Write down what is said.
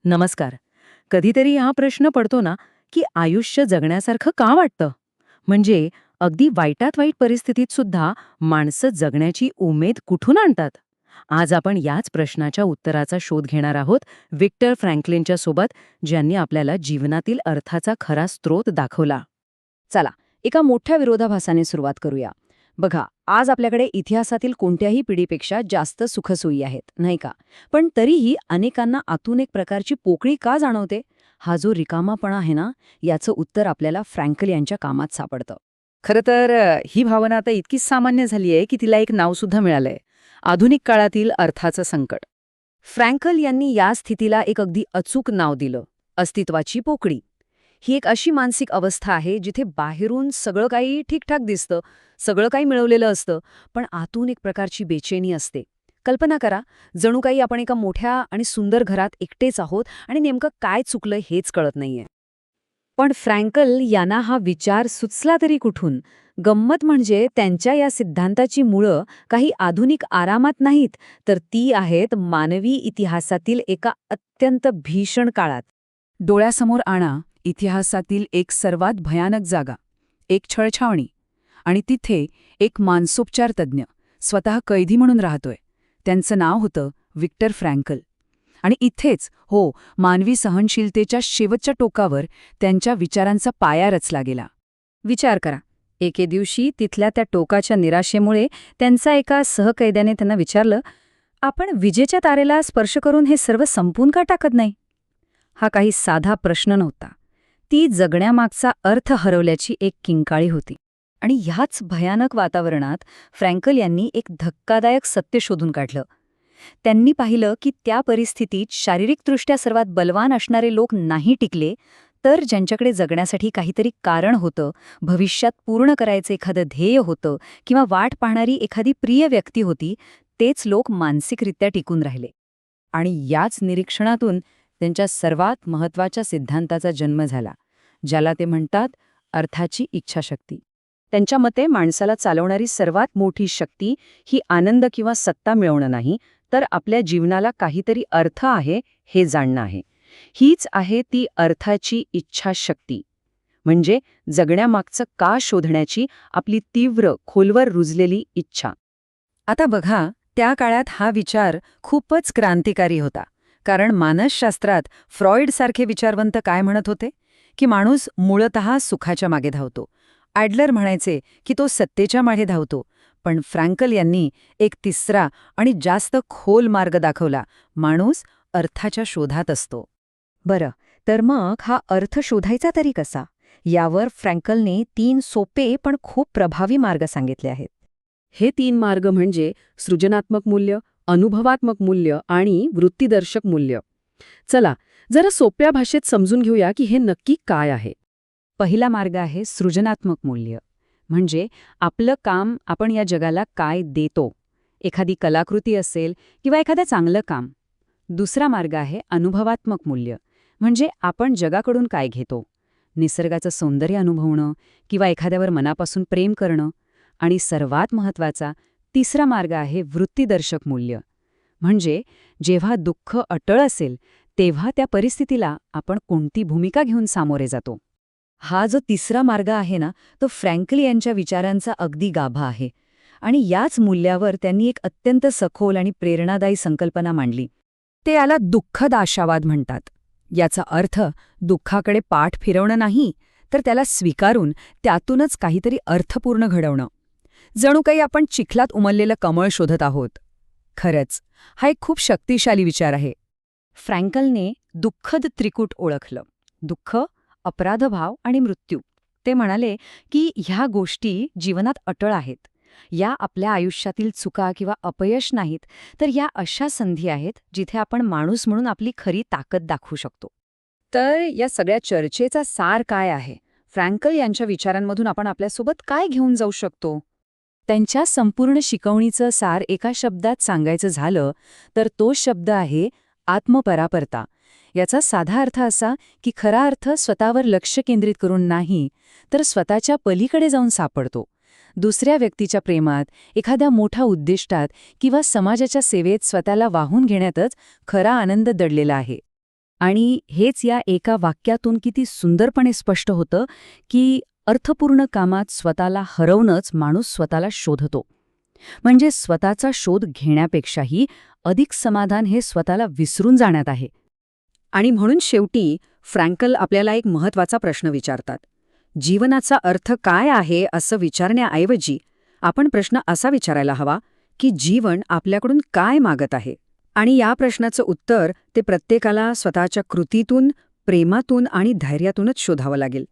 नमस्कार. कधीतरी हा प्रश्न पडतो ना, की आयुष्य जगण्यासारखं का वाटतं? म्हणजे अगदी वाईटात वाईट परिस्थितीत सुद्धा माणसं जगण्याची उमेद कुठून आणतात? आज आपण याच प्रश्नाच्या उत्तराचा शोध घेणार आहोत विक्टर फ्रँकलिनच्या सोबत, ज्यांनी आपल्याला जीवनातील अर्थाचा खरा स्रोत दाखवला. चला, एका मोठ्या विरोधाभासाने सुरुवात करूया. बघा, आज आपल्याकडे इतिहासातील कोणत्याही पिढीपेक्षा जास्त सुखसोयी आहेत, नाही का? पण तरीही अनेकांना आतून एक प्रकारची पोकळी का जाणवते? हा जो रिकामापणा आहे ना, याचं उत्तर आपल्याला फ्रँकल यांच्या कामात सापडतं. खरं तर ही भावना आता इतकी सामान्य झाली आहे की तिला एक नाव सुद्धा मिळालंय, आधुनिक काळातील अर्थाचं संकट. फ्रँकल यांनी या स्थितीला एक अगदी अचूक नाव दिलं, अस्तित्वाची पोकळी. ही एक अशी मानसिक अवस्था आहे जिथे बाहेरून सगळं काही ठीकठाक दिसतं, सगळं काही मिळवलेलं असतं, पण आतून एक प्रकारची बेचैनी असते. कल्पना करा, जणू काही आपण एका मोठ्या आणि सुंदर घरात एकटेच आहोत आणि नेमकं काय चुकलंय हेच कळत नाहीये. पण फ्रँकल यांना हा विचार सुचला तरी कुठून? गंमत म्हणजे त्यांच्या या सिद्धांताची मुळं काही आधुनिक आरामात नाहीत, तर ती आहेत मानवी इतिहासातील एका अत्यंत भीषण काळात. डोळ्यासमोर आणा इतिहासातील एक सर्वात भयानक जागा, एक छळछावणी, आणि तिथे एक मानसोपचार तज्ज्ञ स्वतः कैदी म्हणून राहतोय. त्यांचं नाव होतं विक्टर फ्रँकल. आणि इथेच, हो, मानवी सहनशीलतेच्या शेवटच्या टोकावर त्यांच्या विचारांचा पाया रचला गेला. विचार करा, एके दिवशी तिथल्या त्या टोकाच्या निराशेमुळे त्यांचा एका सहकैद्याने त्यांना विचारलं, आपण विजेच्या तारेला स्पर्श करून हे सर्व संपून का टाकत नाही? हा काही साधा प्रश्न नव्हता. ती जगण्यामागचा अर्थ हरवल्याची एक किंकाळी होती. आणि ह्याच भयानक वातावरणात फ्रँकल यांनी एक धक्कादायक सत्य शोधून काढलं. त्यांनी पाहिलं की त्या परिस्थितीत शारीरिकदृष्ट्या सर्वात बलवान असणारे लोक नाही टिकले, तर ज्यांच्याकडे जगण्यासाठी काहीतरी कारण होतं, भविष्यात पूर्ण करायचं एखादं ध्येय होतं किंवा वाट पाहणारी एखादी प्रिय व्यक्ती होती, तेच लोक मानसिकरित्या टिकून राहिले. आणि याच निरीक्षणातून त्यांच्या सर्वात महत्त्वाच्या सिद्धांताचा जन्म झाला, ज्याला ते म्हणतात अर्थाची इच्छाशक्ती. त्यांच्या मते माणसाला चालवणारी सर्वात मोठी शक्ती ही आनंद किंवा सत्ता मिळवणं नाही, तर आपल्या जीवनाला काहीतरी अर्थ आहे हे जाणणं आहे. हीच आहे ती अर्थाची इच्छाशक्ती, म्हणजे जगण्यामागचं का शोधण्याची आपली तीव्र, खोलवर रुजलेली इच्छा. आता बघा, त्या काळात हा विचार खूपच क्रांतिकारी होता. कारण मानसशास्त्रात फ्रॉइडसारखे विचारवंत काय म्हणत होते की माणूस मूळतः सुखाच्या मागे धावतो. ॲडलर म्हणायचे की तो सत्तेच्या मागे धावतो. पण फ्रँकल यांनी एक तिसरा आणि जास्त खोल मार्ग दाखवला, माणूस अर्थाच्या शोधात असतो. बरं, तर मग हा अर्थ शोधायचा तरी कसा? यावर फ्रँकलने 3 सोपे पण खूप प्रभावी मार्ग सांगितले आहेत. हे 3 मार्ग म्हणजे सृजनात्मक मूल्य, अनुभवात्मक मूल्य आणि वृत्तीदर्शक मूल्य. चला, जरा सोप्या भाषेत समजून घेऊया की हे नक्की काय आहे. पहिला मार्ग आहे सृजनात्मक मूल्य. म्हणजे आपलं काम आपण या जगाला काय देतो, एखादी कलाकृती असेल किंवा एखादं चांगलं काम. दुसरा मार्ग आहे अनुभवात्मक मूल्य. म्हणजे आपण जगाकडून काय घेतो, निसर्गाचं सौंदर्य अनुभवणं किंवा एखाद्यावर मनापासून प्रेम करणं. आणि सर्वात महत्त्वाचा तिसरा मार्ग आहे वृत्तीदर्शक मूल्य. म्हणजे जेव्हा दुःख अटळ असेल तेव्हा त्या परिस्थितीला आपण कोणती भूमिका घेऊन सामोरे जातो. हा जो तिसरा मार्ग आहे ना, तो फ्रँकल यांच्या विचारांचा अगदी गाभा आहे. आणि याच मूल्यावर त्यांनी एक अत्यंत सखोल आणि प्रेरणादायी संकल्पना मांडली. ते याला दुःखद आशावाद म्हणतात. याचा अर्थ दुःखाकडे पाठ फिरवणं नाही, तर त्याला स्वीकारून त्यातूनच काहीतरी अर्थपूर्ण घडवणं. जणू काही आपण चिखलात उमललेलं कमळ शोधत आहोत. खरंच, हा एक खूप शक्तिशाली विचार आहे. फ्रँकलने दुःखद त्रिकूट ओळखलं: दुःख, अपराधभाव आणि मृत्यू. ते म्हणाले की ह्या गोष्टी जीवनात अटळ आहेत. या आपल्या आयुष्यातील चुका किंवा अपयश नाहीत, तर या अशा संधी आहेत जिथे आपण माणूस म्हणून आपली खरी ताकद दाखवू शकतो. तर या सगळ्या चर्चेचा सार काय आहे? फ्रँकल यांच्या विचारांमधून आपण आपल्यासोबत काय घेऊन जाऊ शकतो? त्यांच्या संपूर्ण शिकवणीचं सार एका शब्दात सांगायचं झालं तर तो शब्द आहे आत्मपरापर्ता. याचा साधा अर्थ असा की खरा अर्थ स्वतःवर लक्ष केंद्रित करून नाही, तर स्वतःच्या पलीकडे जाऊन सापडतो. दुसऱ्या व्यक्तीच्या प्रेमात, एखाद्या मोठ्या उद्दिष्टात किंवा समाजाच्या सेवेत स्वतःला वाहून घेण्यातच खरा आनंद दडलेला आहे. आणि हेच या एका वाक्यातून किती सुंदरपणे स्पष्ट होतं की अर्थपूर्ण कामात स्वतःला हरवणंच माणूस स्वतःला शोधतो. म्हणजे स्वतःचा शोध घेण्यापेक्षाही अधिक समाधान हे स्वतःला विसरून जाण्यात आहे. आणि म्हणून शेवटी फ्रँकल आपल्याला एक महत्वाचा प्रश्न विचारतात. जीवनाचा अर्थ काय आहे असं विचारण्याऐवजी आपण प्रश्न असा विचारायला हवा की जीवन आपल्याकडून काय मागत आहे. आणि या प्रश्नाचं उत्तर ते प्रत्येकाला स्वतःच्या कृतीतून, प्रेमातून आणि धैर्यातूनच शोधावं लागेल.